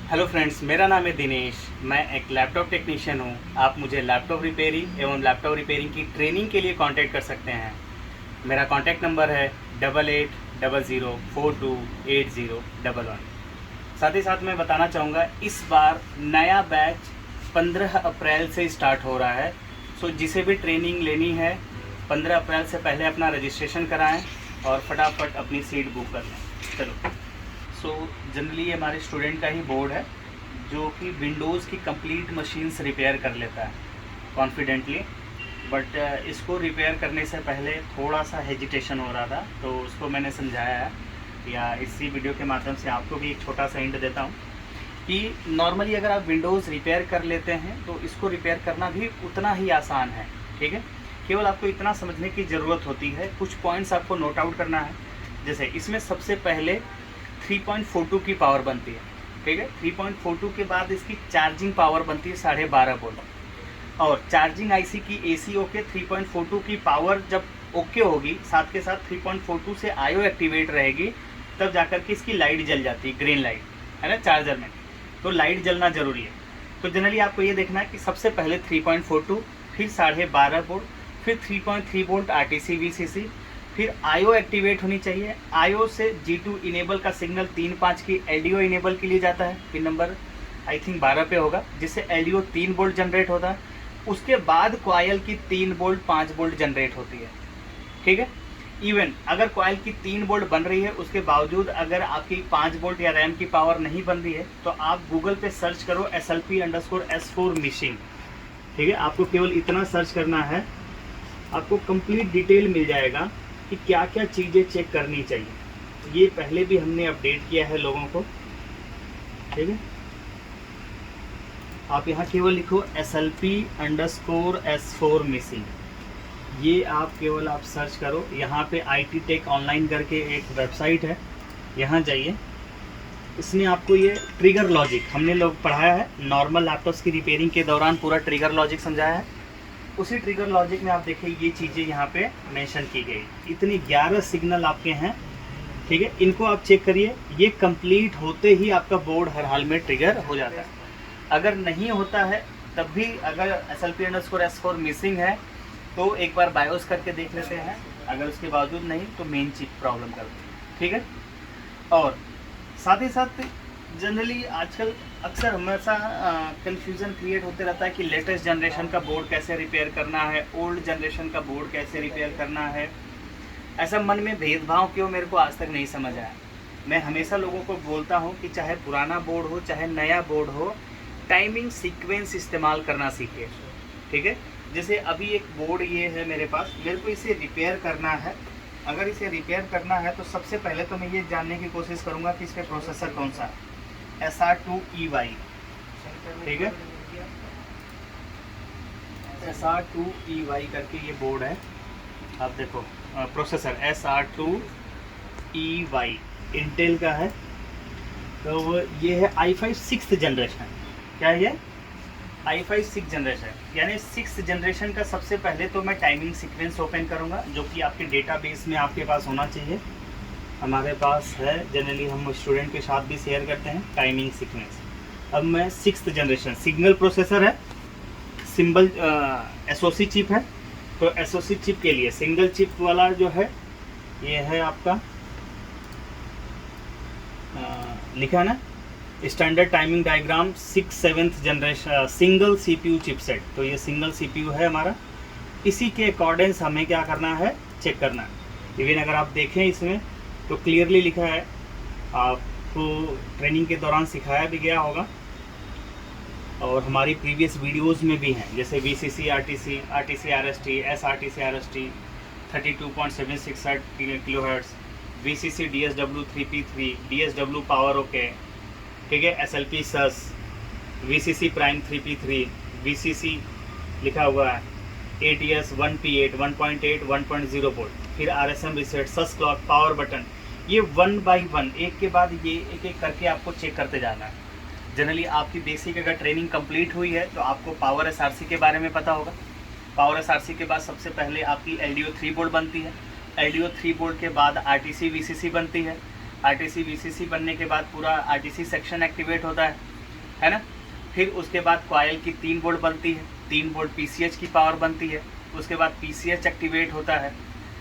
Hello friends, मेरा नाम है दिनेश। मैं एक लैपटॉप टेक्नीशियन हूँ। आप मुझे लैपटॉप रिपेयरिंग एवं लैपटॉप रिपेयरिंग की ट्रेनिंग के लिए कांटेक्ट कर सकते हैं। मेरा कांटेक्ट नंबर है 8800428011। साथ ही साथ मैं बताना चाहूँगा, इस बार नया बैच 15 अप्रैल से स्टार्ट हो रहा है। सो जिसे भी ट्रेनिंग लेनी है 15 अप्रैल से पहले अपना रजिस्ट्रेशन कराएँ और फटाफट अपनी सीट बुक कर लें। चलो, जनरली ये हमारे स्टूडेंट का ही बोर्ड है जो कि विंडोज़ की कंप्लीट मशीन्स रिपेयर कर लेता है कॉन्फिडेंटली। बट इसको रिपेयर करने से पहले थोड़ा सा हेजिटेशन हो रहा था, तो उसको मैंने समझाया है, या इसी वीडियो के माध्यम से आपको भी एक छोटा सा हिंट देता हूँ कि नॉर्मली अगर आप विंडोज़ रिपेयर कर लेते हैं तो इसको रिपेयर करना भी उतना ही आसान है। ठीक है, केवल आपको इतना समझने की ज़रूरत होती है, कुछ पॉइंट्स आपको नोट आउट करना है। जैसे इसमें सबसे पहले 3.42 की पावर बनती है। ठीक है, 3.42 के बाद इसकी चार्जिंग पावर बनती है 12.5 वोल्ट, और चार्जिंग आईसी की एसी ओके 3.42 की पावर जब ओके होगी, साथ के साथ 3.42 से आईओ एक्टिवेट रहेगी, तब जाकर के इसकी लाइट जल जाती है, ग्रीन लाइट है ना चार्जर में। तो लाइट जलना ज़रूरी है। तो जनरली आपको ये देखना है कि सबसे पहले 3.42, फिर 12.5 वोल्ट, फिर 3.3 वोल्ट आरटीसी वीसीसी, फिर आईओ एक्टिवेट होनी चाहिए। आईओ से G2 इनेबल का सिग्नल 3.5 की एलडीओ इनेबल के लिए जाता है, पिन नंबर आई थिंक 12 पे होगा, जिससे एलडीओ 3 वोल्ट जनरेट होता है। उसके बाद कॉयल की 3 वोल्ट 5 वोल्ट जनरेट होती है। ठीक है, इवन अगर कॉयल की 3 वोल्ट बन रही है, उसके बावजूद अगर आपकी 5 वोल्ट या रैम की पावर नहीं बन रही है, तो आप गूगल पे सर्च करो SLP_S4 मिशिंग। ठीक है, आपको केवल इतना सर्च करना है, आपको कंप्लीट डिटेल मिल जाएगा कि क्या क्या चीज़ें चेक करनी चाहिए। ये पहले भी हमने अपडेट किया है लोगों को। ठीक है, आप यहाँ केवल लिखो SLP_S4 मिसिंग। ये आप केवल आप सर्च करो। यहाँ पे IT टेक ऑनलाइन करके एक वेबसाइट है, यहाँ जाइए। इसमें आपको ये ट्रिगर लॉजिक हमने लोग पढ़ाया है, नॉर्मल लैपटॉप्स की रिपेयरिंग के दौरान पूरा ट्रिगर लॉजिक समझाया है। उसी ट्रिगर लॉजिक में आप देखिए ये चीज़ें यहाँ पे मेंशन की गई। इतनी 11 सिग्नल आपके हैं। ठीक है, इनको आप चेक करिए। ये कंप्लीट होते ही आपका बोर्ड हर हाल में ट्रिगर हो जाता है। अगर नहीं होता है तब भी, अगर SLP_S4 मिसिंग है तो एक बार बायोस करके देख लेते हैं। अगर उसके बावजूद नहीं तो मेन चिप प्रॉब्लम करते हैं। ठीक है, और साथ ही साथ जनरली आजकल अक्सर हमेशा कन्फ्यूज़न क्रिएट होते रहता है कि लेटेस्ट जनरेशन का बोर्ड कैसे रिपेयर करना है, ओल्ड जनरेशन का बोर्ड कैसे रिपेयर करना है। ऐसा मन में भेदभाव क्यों, मेरे को आज तक नहीं समझ आया। मैं हमेशा लोगों को बोलता हूँ कि चाहे पुराना बोर्ड हो चाहे नया बोर्ड हो, टाइमिंग सीक्वेंस इस्तेमाल करना सीखिए। ठीक है, जैसे अभी एक बोर्ड ये है मेरे पास, मेरे को इसे रिपेयर करना है। अगर इसे रिपेयर करना है तो सबसे पहले तो मैं ये जानने की कोशिश करूँगा कि इसका प्रोसेसर कौन सा है, SR2EY। ठीक है, SR2EY करके ये बोर्ड है। आप देखो प्रोसेसर SR2EY इंटेल का है। तो ये है i5 6th जनरेशन। क्या है ये? i5 6th जनरेशन, यानी 6th जनरेशन का सबसे पहले तो मैं टाइमिंग सीक्वेंस ओपन करूँगा, जो कि आपके डेटाबेस में आपके पास होना चाहिए। हमारे पास है, जनरली हम स्टूडेंट के साथ भी शेयर करते हैं टाइमिंग सीक्वेंस। अब मैं 6th जनरेशन, सिग्नल प्रोसेसर है, सिंबल SOC चिप है। तो SOC चिप के लिए सिंगल चिप वाला जो है ये है आपका लिखा है ना, standard timing diagram 6/7 generation single CPU chipset. तो ये सिंगल CPU है हमारा। इसी के अकॉर्डिंग्स हमें क्या करना है, चेक करना है। इवन अगर आप देखें इसमें तो क्लियरली लिखा है, आपको ट्रेनिंग के दौरान सिखाया भी गया होगा और हमारी प्रीवियस वीडियोस में भी हैं, जैसे VCC RTC, RTC RST, SRTC RST 32.76 kHz, VCC DSW 3P3, DSW power okay. ठीक है, SLP SUS, VCC prime 3P3, VCC लिखा हुआ है, ATS 1P8, 1.8, 1.0 वोल्ट, फिर RSM reset, SUS clock, power button. ये 1 बाई 1 एक के बाद ये एक एक करके आपको चेक करते जाना है। जनरली आपकी बेसिक अगर ट्रेनिंग कंप्लीट हुई है तो आपको पावर SRC के बारे में पता होगा। पावर SRC के बाद सबसे पहले आपकी LDO 3 वोल्ट बनती है। LDO 3 वोल्ट के बाद RTC VCC बनती है। RTC VCC बनने के बाद पूरा RTC सेक्शन एक्टिवेट होता है। है ना। फिर उसके बाद कॉयल की 3 वोल्ट बनती है, 3 वोल्ट पीसीएच की पावर बनती है, उसके बाद पीसीएच एक्टिवेट होता है,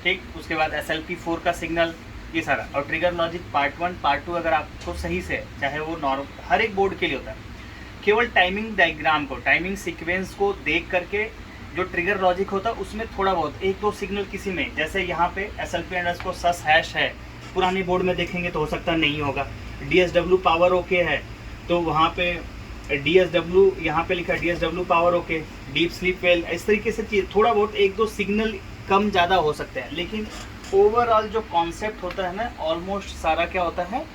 ठीक। उसके बाद SLP4 का सिग्नल, ये सारा। और ट्रिगर लॉजिक पार्ट 1 पार्ट 2 अगर आपको सही से, चाहे वो नॉर्मल हर एक बोर्ड के लिए होता है, केवल टाइमिंग डायग्राम को, टाइमिंग सीक्वेंस को देख करके जो ट्रिगर लॉजिक होता है उसमें थोड़ा बहुत 1-2 सिग्नल किसी में, जैसे यहाँ पे SLP_sus हैश है, पुराने बोर्ड में देखेंगे तो हो सकता नहीं होगा। DSW पावर ओके है तो वहाँ पे DSW यहाँ पे लिखा है DSW power okay, deep sleep well, इस तरीके से चीज़ थोड़ा बहुत 1-2 सिग्नल कम ज़्यादा हो सकते हैं, लेकिन ओवरऑल जो कॉन्सेप्ट होता है ना ऑलमोस्ट सारा क्या होता है,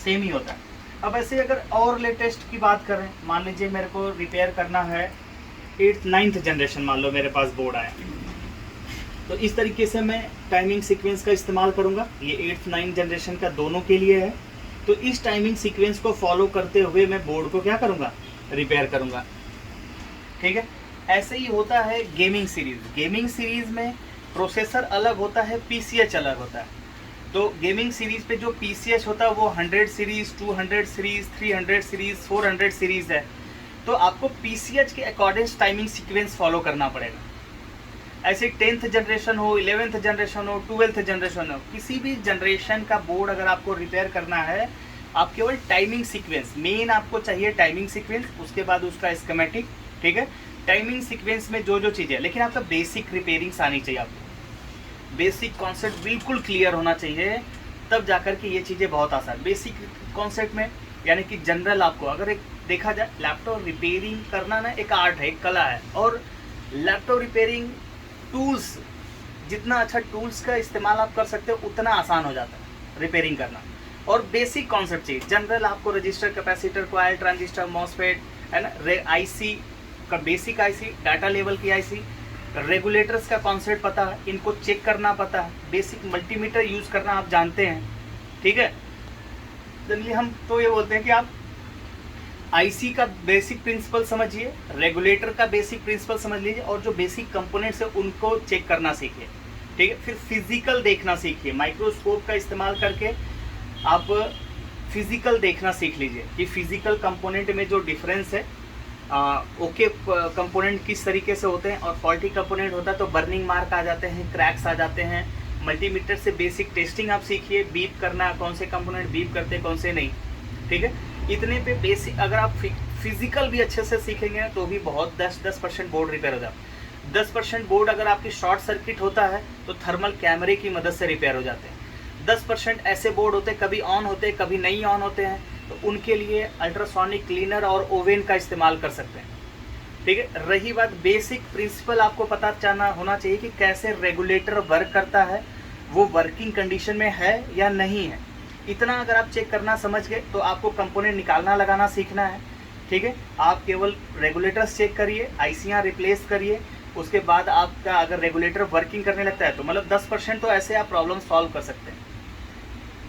सेम ही होता है। अब ऐसे अगर और लेटेस्ट की बात करें, मान लीजिए मेरे को रिपेयर करना है 8th 9th जनरेशन, मान लो मेरे पास बोर्ड आया, तो इस तरीके से मैं टाइमिंग सीक्वेंस का इस्तेमाल करूंगा। ये 8th 9th जनरेशन का दोनों के लिए है, तो इस टाइमिंग सीक्वेंस को फॉलो करते हुए मैं बोर्ड को क्या करूंगा, रिपेयर करूंगा, ठीक है। ऐसे ही होता है गेमिंग सीरीज। गेमिंग सीरीज में प्रोसेसर अलग होता है, पीसीएच अलग होता है। तो गेमिंग सीरीज पे जो पीसीएच होता है वो 100 सीरीज, 200 सीरीज, 300 सीरीज, 400 सीरीज है, तो आपको पीसीएच के अकॉर्डिंग टाइमिंग सीक्वेंस फॉलो करना पड़ेगा। ऐसे 10th जनरेशन हो, 11th जनरेशन हो, 12th जनरेशन हो, किसी भी जनरेशन का बोर्ड अगर आपको रिपेयर करना है, आप केवल टाइमिंग सीक्वेंस, मेन आपको चाहिए टाइमिंग सीक्वेंस, उसके बाद उसका स्कीमेटिक, ठीक है। टाइमिंग सीक्वेंस में जो जो चीज़ें, लेकिन आपका बेसिक रिपेयरिंग्स आनी चाहिए, आपको बेसिक कॉन्सेप्ट बिल्कुल क्लियर होना चाहिए, तब जाकर के ये चीज़ें बहुत आसान। बेसिक कॉन्सेप्ट में यानी कि जनरल आपको अगर एक देखा जाए, लैपटॉप रिपेयरिंग करना ना एक आर्ट है, एक कला है, और लैपटॉप रिपेयरिंग टूल्स, जितना अच्छा टूल्स का इस्तेमाल आप कर सकते हो उतना आसान हो जाता है रिपेयरिंग करना। और बेसिक कॉन्सेप्ट चाहिए जनरल आपको, register, capacitor, coil, transistor, MOSFET, है ना, आईसी का बेसिक आईसी, डाटा लेवल की आईसी, रेगुलेटर्स का कॉन्सेप्ट पता है, इनको चेक करना पता है, बेसिक मल्टीमीटर यूज़ करना आप जानते हैं, ठीक है। जनरली हम तो ये बोलते हैं कि आप आईसी का बेसिक प्रिंसिपल समझिए, रेगुलेटर का बेसिक प्रिंसिपल समझ लीजिए, और जो बेसिक कंपोनेंट्स है उनको चेक करना सीखिए, ठीक है। फिर फिजिकल देखना सीखिए, माइक्रोस्कोप का इस्तेमाल करके आप फिजिकल देखना सीख लीजिए कि फिजिकल कंपोनेंट में जो डिफरेंस है, ओके कंपोनेंट किस तरीके से होते हैं, और फॉल्टी कंपोनेंट होता है तो बर्निंग मार्क आ जाते हैं, क्रैक्स आ जाते हैं। मल्टीमीटर से बेसिक टेस्टिंग आप सीखिए, बीप करना, कौन से कंपोनेंट बीप करते हैं कौन से नहीं, ठीक है। इतने पे बेसिक अगर आप फिजिकल भी अच्छे से सीखेंगे तो भी बहुत 10% बोर्ड रिपेयर हो जाता है। 10% बोर्ड अगर आपकी शॉर्ट सर्किट होता है तो थर्मल कैमरे की मदद से रिपेयर हो जाते हैं। 10% ऐसे बोर्ड होते हैं कभी ऑन होते हैं कभी नहीं ऑन होते हैं, तो उनके लिए अल्ट्रासोनिक क्लीनर और ओवन का इस्तेमाल कर सकते हैं, ठीक है। रही बात बेसिक प्रिंसिपल, आपको पता चलना होना चाहिए कि कैसे रेगुलेटर वर्क करता है, वो वर्किंग कंडीशन में है या नहीं है। इतना अगर आप चेक करना समझ गए तो आपको कंपोनेंट निकालना लगाना सीखना है, ठीक है। आप केवल रेगुलेटर्स चेक करिए, आईसियाँ रिप्लेस करिए, उसके बाद आपका अगर रेगुलेटर वर्किंग करने लगता है तो मतलब 10% तो ऐसे आप प्रॉब्लम सॉल्व कर सकते हैं,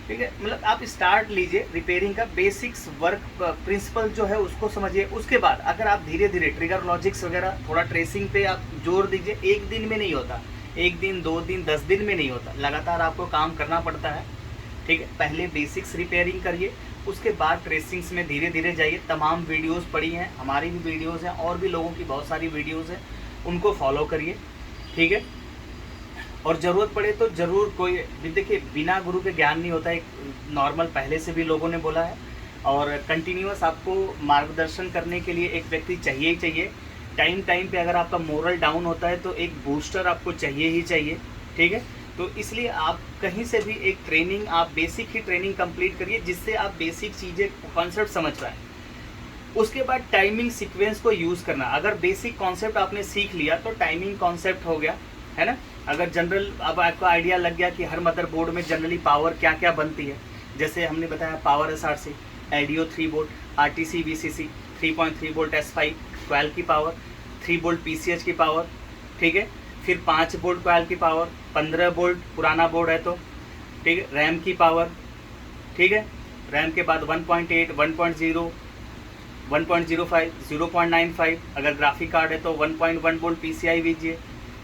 ठीक है। मतलब आप स्टार्ट लीजिए रिपेयरिंग का, बेसिक्स वर्क प्रिंसिपल जो है उसको समझिए। उसके बाद अगर आप धीरे धीरे ट्रिगर लॉजिक्स वगैरह थोड़ा ट्रेसिंग पे आप जोर दीजिए, एक दिन में नहीं होता, एक दिन 2 दिन 10 दिन में नहीं होता, लगातार आपको काम करना पड़ता है, ठीक है। पहले बेसिक्स रिपेयरिंग करिए, उसके बाद ट्रेसिंग्स में धीरे धीरे जाइए। तमाम वीडियोस पड़ी हैं, हमारी भी वीडियोस हैं और भी लोगों की बहुत सारी वीडियोस हैं, उनको फॉलो करिए, ठीक है। और ज़रूरत पड़े तो ज़रूर कोई, देखिए बिना गुरु के ज्ञान नहीं होता, एक नॉर्मल पहले से भी लोगों ने बोला है, और कंटिन्यूअस आपको मार्गदर्शन करने के लिए एक व्यक्ति चाहिए ही चाहिए। टाइम पे अगर आपका मोरल डाउन होता है तो एक बूस्टर आपको चाहिए ही चाहिए, ठीक है। तो इसलिए आप कहीं से भी एक ट्रेनिंग, आप बेसिक ही ट्रेनिंग कंप्लीट करिए जिससे आप बेसिक चीज़ें कॉन्सेप्ट समझ पाएँ। उसके बाद टाइमिंग सीक्वेंस को यूज़ करना, अगर बेसिक कॉन्सेप्ट आपने सीख लिया तो टाइमिंग कॉन्सेप्ट हो गया, है ना। अगर जनरल अब आपको आइडिया लग गया कि हर मदरबोर्ड में जनरली पावर क्या क्या बनती है, जैसे हमने बताया power SRC, LDO 3 volt, RTC VCC 3.3 volt S5 12 की पावर, 3 वोल्ट PCH की पावर, ठीक है। फिर 5 वोल्ट कॉइल की पावर, 15 वोल्ट पुराना बोर्ड है तो, ठीक है। रैम की पावर, ठीक है। रैम के बाद 1.8, 1.0, 1.05, 0.95, अगर ग्राफिक कार्ड है तो 1.1 वोल्ट PCI VGA,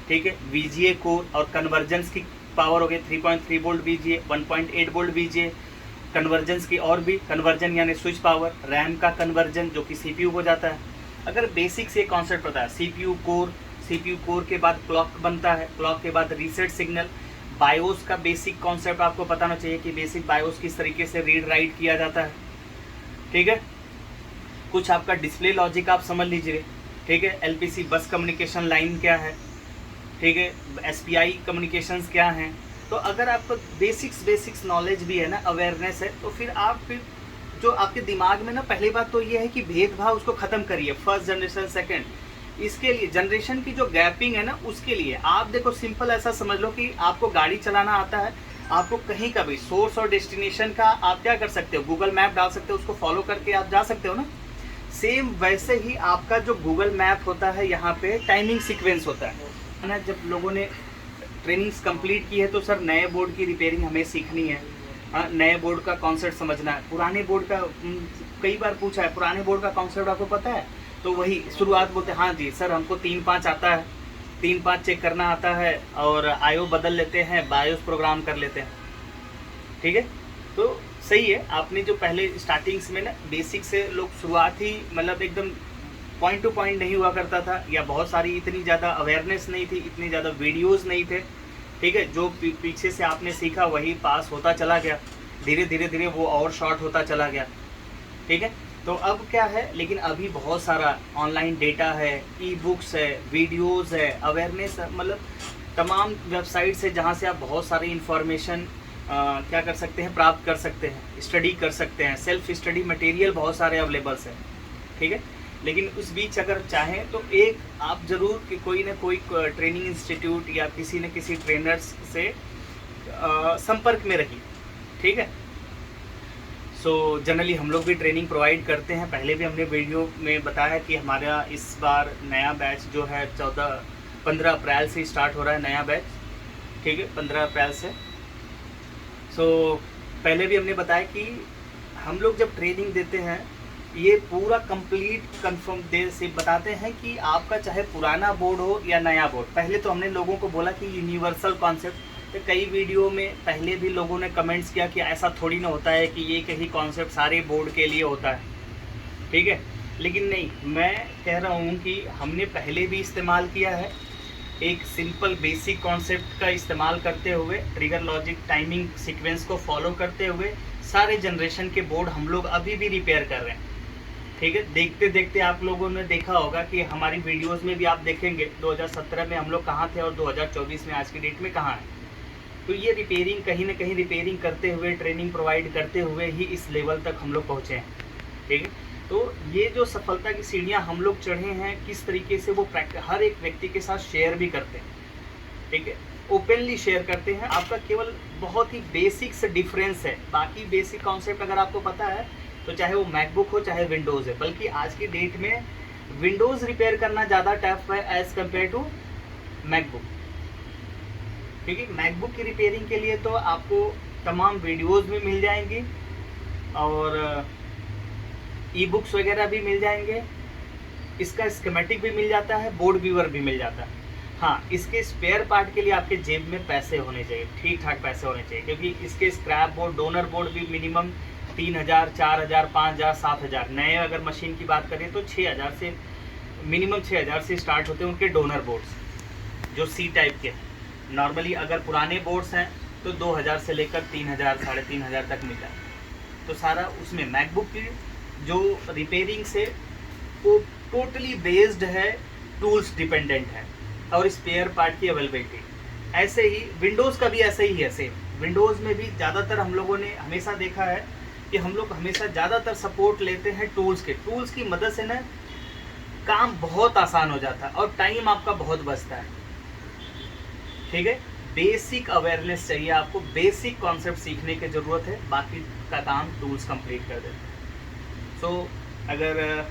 ठीक है। VGA कोर और कन्वर्जेंस की पावर हो गई 3.3 volt VGA, 1.8 volt VGA, convergence की और भी कन्वर्जन यानी स्विच पावर, रैम का कन्वर्जन जो कि सीपीयू हो जाता है। अगर बेसिक से कॉन्सेप्ट पता है, सीपीयू कोर के बाद क्लॉक बनता है, क्लॉक के बाद रीसेट सिग्नल, बायोस का बेसिक कॉन्सेप्ट आपको पता होना चाहिए कि बेसिक बायोस किस तरीके से रीड राइट किया जाता है, ठीक है। कुछ आपका डिस्प्ले लॉजिक आप समझ लीजिए, ठीक है। एलपीसी बस कम्युनिकेशन लाइन क्या है, ठीक है, एसपीआई कम्युनिकेशंस क्या हैं। तो अगर आपको बेसिक्स नॉलेज भी है ना, अवेयरनेस है, तो फिर जो आपके दिमाग में ना, पहली बात तो ये है कि भेदभाव उसको ख़त्म करिए, फर्स्ट जनरेशन सेकंड, इसके लिए जनरेशन की जो गैपिंग है ना, उसके लिए आप देखो सिंपल ऐसा समझ लो कि आपको गाड़ी चलाना आता है, आपको कहीं का भी सोर्स और डेस्टिनेशन का आप क्या कर सकते हो, गूगल मैप डाल सकते हो, उसको फॉलो करके आप जा सकते हो ना। सेम वैसे ही आपका जो गूगल मैप होता है, यहाँ पे टाइमिंग सीक्वेंस होता है ना। जब लोगों ने ट्रेनिंग्स कंप्लीट की है तो सर नए बोर्ड की रिपेयरिंग हमें सीखनी है, नए बोर्ड का कॉन्सेप्ट समझना है, पुराने बोर्ड का कई बार पूछा है, पुराने बोर्ड का कॉन्सेप्ट आपको पता है, तो वही शुरुआत बोलते हैं, हाँ जी सर हमको 3-5 आता है, 3-5 चेक करना आता है और आईओ बदल लेते हैं, बायोस प्रोग्राम कर लेते हैं, ठीक है। तो सही है, आपने जो पहले स्टार्टिंग्स में ना बेसिक से लोग शुरुआत ही मतलब एकदम पॉइंट टू पॉइंट नहीं हुआ करता था, या बहुत सारी इतनी ज़्यादा अवेयरनेस नहीं थी, इतने ज़्यादा वीडियोस नहीं थे, ठीक है। जो पीछे से आपने सीखा वही पास होता चला गया, धीरे धीरे वो और शॉर्ट होता चला गया, ठीक है। तो अब क्या है, लेकिन अभी बहुत सारा ऑनलाइन डेटा है, ई बुक्स है, वीडियोज़ है, अवेयरनेस मतलब तमाम वेबसाइट्स है जहाँ से आप बहुत सारी इन्फॉर्मेशन क्या कर सकते हैं, प्राप्त कर सकते हैं, स्टडी कर सकते हैं, सेल्फ स्टडी मटेरियल बहुत सारे अवेलेबल्स हैं, ठीक है। लेकिन उस बीच अगर चाहें तो एक आप ज़रूर कि कोई ना कोई ट्रेनिंग इंस्टीट्यूट या किसी न किसी ट्रेनर्स से संपर्क में रहिए, ठीक है। सो जनरली हम लोग भी ट्रेनिंग प्रोवाइड करते हैं, पहले भी हमने वीडियो में बताया कि हमारा इस बार नया बैच जो है 15 अप्रैल से स्टार्ट हो रहा है, नया बैच, ठीक है, 15 अप्रैल से। सो पहले भी हमने बताया कि हम लोग जब ट्रेनिंग देते हैं ये पूरा कंप्लीट कंफर्म दे से बताते हैं कि आपका चाहे पुराना बोर्ड हो या नया बोर्ड। पहले तो हमने लोगों को बोला कि यूनिवर्सल कॉन्सेप्ट, तो कई वीडियो में पहले भी लोगों ने कमेंट्स किया कि ऐसा थोड़ी ना होता है कि ये कहीं कॉन्सेप्ट सारे बोर्ड के लिए होता है, ठीक है। लेकिन नहीं, मैं कह रहा हूँ कि हमने पहले भी इस्तेमाल किया है, एक सिंपल बेसिक कॉन्सेप्ट का इस्तेमाल करते हुए, ट्रिगर लॉजिक टाइमिंग सीक्वेंस को फॉलो करते हुए सारे जनरेशन के बोर्ड हम लोग अभी भी रिपेयर कर रहे हैं, ठीक है। देखते देखते आप लोगों ने देखा होगा कि हमारी वीडियोस में भी आप देखेंगे 2017 में हम लोग कहाँ थे और 2024 में आज की डेट में कहाँ हैं। तो ये रिपेयरिंग कहीं ना कहीं रिपेयरिंग करते हुए, ट्रेनिंग प्रोवाइड करते हुए ही इस लेवल तक हम लोग पहुँचे हैं, ठीक है। तो ये जो सफलता की सीढ़ियाँ हम लोग चढ़े हैं, किस तरीके से वो हर एक व्यक्ति के साथ शेयर भी करते हैं, ठीक है, ओपनली शेयर करते हैं। आपका केवल बहुत ही बेसिक से डिफरेंस है, बाकी बेसिक कॉन्सेप्ट अगर आपको पता है तो चाहे वो मैकबुक हो चाहे विंडोज़ है, बल्कि आज की डेट में विंडोज़ रिपेयर करना ज़्यादा टफ है एज़ कम्पेयर टू मैकबुक, क्योंकि मैकबुक की रिपेयरिंग के लिए तो आपको तमाम वीडियोज़ भी मिल जाएंगी और ई बुक्स वगैरह भी मिल जाएंगे, इसका स्कीमेटिक भी मिल जाता है, बोर्ड व्यूअर भी मिल जाता है। हाँ, इसके स्पेयर पार्ट के लिए आपके जेब में पैसे होने चाहिए, ठीक ठाक पैसे होने चाहिए, क्योंकि इसके स्क्रैप बोर्ड, डोनर बोर्ड भी मिनिमम 3000, 4000, 5000, 7000, नए अगर मशीन की बात करें तो 6000 से मिनिमम 6000 से स्टार्ट होते हैं उनके डोनर बोर्ड्स जो सी टाइप के। नॉर्मली अगर पुराने बोर्ड्स हैं तो 2000 से लेकर 3000, 3500 तक मिलता है। तो सारा उसमें मैकबुक की जो रिपेयरिंग से वो टोटली बेस्ड है, टूल्स डिपेंडेंट है और स्पेयर पार्ट की अवेलेबिलिटी। ऐसे ही विंडोज़ का भी ऐसे ही है, सेम विंडोज़ में भी ज़्यादातर हम लोगों ने हमेशा देखा है कि हम लोग हमेशा ज़्यादातर सपोर्ट लेते हैं टूल्स की मदद से ना काम बहुत आसान हो जाता है और टाइम आपका बहुत बचता है, ठीक है। बेसिक अवेयरनेस चाहिए आपको, बेसिक कॉन्सेप्ट सीखने की ज़रूरत है, बाकी का काम टूल्स कंप्लीट कर देते हैं। सो अगर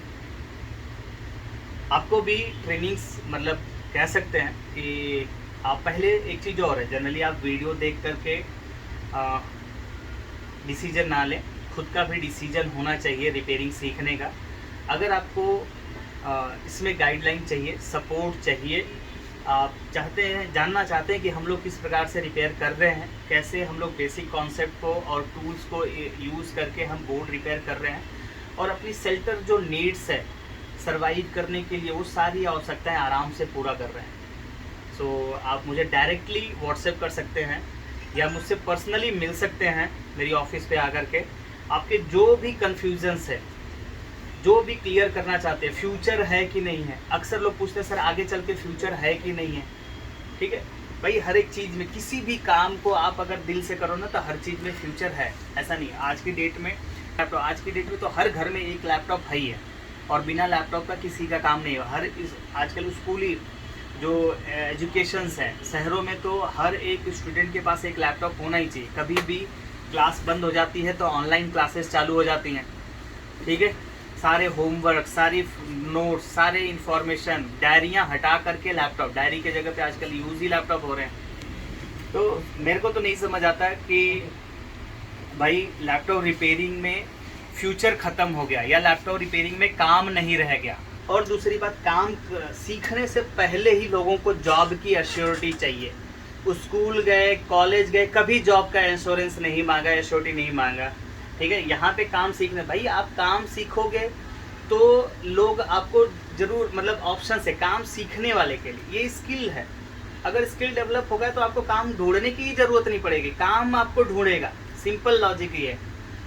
आपको भी ट्रेनिंग्स मतलब कह सकते हैं कि आप पहले एक चीज़ और है, जनरली आप वीडियो देख करके डिसीजन ना लें, खुद का भी डिसीजन होना चाहिए रिपेयरिंग सीखने का। अगर आपको इसमें गाइडलाइन चाहिए, सपोर्ट चाहिए, आप जानना चाहते हैं कि हम लोग किस प्रकार से रिपेयर कर रहे हैं, कैसे हम लोग बेसिक कॉन्सेप्ट को और टूल्स को यूज़ करके हम बोर्ड रिपेयर कर रहे हैं, और अपनी शेल्टर जो नीड्स है सर्वाइव करने के लिए वो सारी आवश्यकताएं आराम से पूरा कर रहे हैं। सो आप मुझे डायरेक्टली व्हाट्सएप कर सकते हैं या मुझसे पर्सनली मिल सकते हैं मेरी ऑफिस पे आकर के। आपके जो भी कन्फ्यूजन्स है, जो भी क्लियर करना चाहते हैं, फ्यूचर है कि नहीं है, अक्सर लोग पूछते हैं सर आगे चल के फ्यूचर है कि नहीं है। ठीक है भाई, हर एक चीज़ में, किसी भी काम को आप अगर दिल से करो ना तो हर चीज़ में फ्यूचर है, ऐसा नहीं। आज की डेट में तो हर घर में एक लैपटॉप है ही है, और बिना लैपटॉप का किसी का काम नहीं हो। आजकल स्कूली जो एजुकेशंस हैं शहरों में, तो हर एक स्टूडेंट के पास एक लैपटॉप होना ही चाहिए। कभी भी क्लास बंद हो जाती है तो ऑनलाइन क्लासेस चालू हो जाती हैं। ठीक है, सारे होमवर्क, सारी नोट्स, सारे इंफॉर्मेशन, डायरियाँ हटा करके लैपटॉप, डायरी के जगह पे आजकल यूज़ ही लैपटॉप हो रहे हैं। तो मेरे को तो नहीं समझ आता कि भाई लैपटॉप रिपेयरिंग में फ्यूचर ख़त्म हो गया या लैपटॉप रिपेयरिंग में काम नहीं रह गया। और दूसरी बात, काम सीखने से पहले ही लोगों को जॉब की एश्योरिटी चाहिए। स्कूल गए, कॉलेज गए, कभी जॉब का इंश्योरेंस नहीं मांगा, एश्योरिटी नहीं मांगा। ठीक है, यहाँ पे काम सीखना, भाई आप काम सीखोगे तो लोग आपको जरूर, मतलब ऑप्शन है काम सीखने वाले के लिए, ये स्किल है। अगर स्किल डेवलप हो गया तो आपको काम ढूंढने की जरूरत नहीं पड़ेगी, काम आपको ढूंढेगा। सिंपल लॉजिक ये है।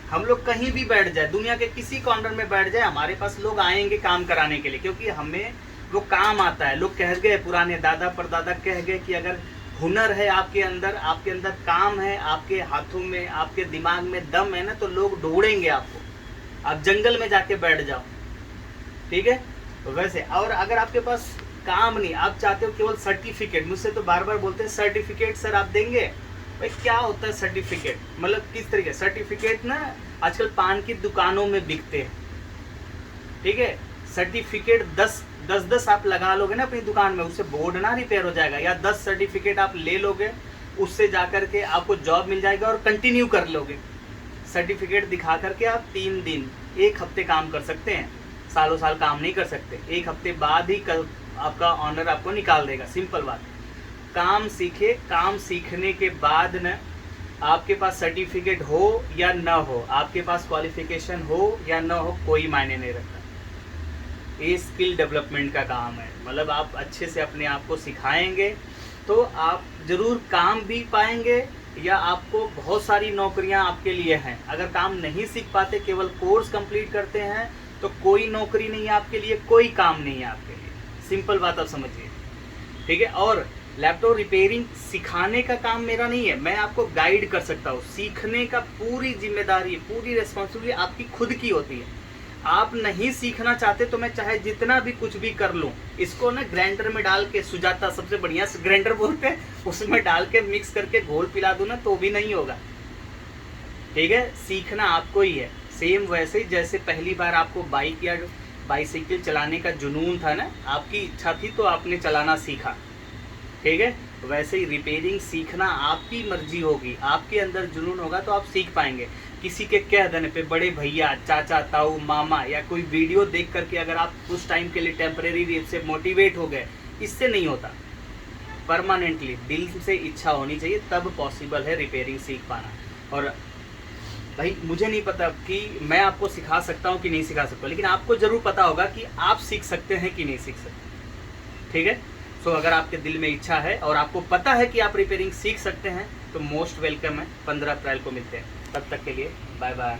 हम लोग कहीं भी बैठ जाए, दुनिया के किसी कॉर्नर में बैठ जाए, हमारे पास लोग आएंगे काम कराने के लिए, क्योंकि हमें वो काम आता है। लोग कह गए, पुराने दादा परदादा कह गए कि अगर हुनर है आपके अंदर काम है, आपके हाथों में, आपके दिमाग में दम है ना, तो लोग ढूंढेंगे आपको। आप जंगल में जाके बैठ जाओ। ठीक है, तो वैसे, और अगर आपके पास काम नहीं, आप चाहते हो केवल सर्टिफिकेट, मुझसे तो बार बार बोलते हैं सर्टिफिकेट सर आप देंगे। भाई क्या होता है सर्टिफिकेट, मतलब किस तरीके? सर्टिफिकेट ना आजकल पान की दुकानों में बिकते हैं। ठीक है, सर्टिफिकेट 10 आप लगा लोगे ना अपनी दुकान में, उससे बोर्ड ना रिपेयर हो जाएगा। या 10 सर्टिफिकेट आप ले लोगे, उससे जाकर के आपको जॉब मिल जाएगा और कंटिन्यू कर लोगे। सर्टिफिकेट दिखा करके आप 3 दिन, 1 हफ्ते काम कर सकते हैं, सालों साल काम नहीं कर सकते। 1 हफ्ते बाद ही आपका ऑनर आपको निकाल देगा। सिंपल बात। काम सीखे, काम सीखने के बाद न आपके पास सर्टिफिकेट हो या ना हो, आपके पास क्वालिफिकेशन हो या ना हो, कोई मायने नहीं रखता। ये स्किल डेवलपमेंट का काम है। मतलब आप अच्छे से अपने आप को सिखाएंगे तो आप ज़रूर काम भी पाएंगे, या आपको बहुत सारी नौकरियां आपके लिए हैं। अगर काम नहीं सीख पाते, केवल कोर्स कंप्लीट करते हैं, तो कोई नौकरी नहीं है आपके लिए, कोई काम नहीं है आपके लिए। सिंपल बात आप समझिए। ठीक है, और लैपटॉप रिपेयरिंग सिखाने का काम मेरा नहीं है, मैं आपको गाइड कर सकता हूँ। सीखने का पूरी जिम्मेदारी, पूरी रिस्पॉन्सिबिलिटी आपकी खुद की होती है। आप नहीं सीखना चाहते तो मैं चाहे जितना भी कुछ भी कर लूँ, इसको ना ग्राइंडर में डाल के, सुजाता सबसे बढ़िया ग्राइंडर बोलते हैं, उसमें डाल के मिक्स करके घोल पिला दूँ ना, तो भी नहीं होगा। ठीक है, सीखना आपको ही है। सेम वैसे ही जैसे पहली बार आपको बाइक या बाइसाइकिल चलाने का जुनून था ना, आपकी इच्छा थी तो आपने चलाना सीखा। ठीक है, वैसे ही रिपेयरिंग सीखना आपकी मर्जी होगी, आपके अंदर जुनून होगा तो आप सीख पाएंगे। किसी के कह देने पे, बड़े भैया, चाचा, ताऊ, मामा या कोई वीडियो देख करके अगर आप उस टाइम के लिए टेम्परेरी से मोटिवेट हो गए, इससे नहीं होता। परमानेंटली दिल से इच्छा होनी चाहिए, तब पॉसिबल है रिपेयरिंग सीख पाना। और भाई मुझे नहीं पता कि मैं आपको सिखा सकता हूँ कि नहीं सिखा सकता, लेकिन आपको ज़रूर पता होगा कि आप सीख सकते हैं कि नहीं सीख सकते। ठीक है, तो अगर आपके दिल में इच्छा है और आपको पता है कि आप रिपेयरिंग सीख सकते हैं, तो मोस्ट वेलकम है। 15 अप्रैल को मिलते हैं। तब तक के लिए बाय बाय।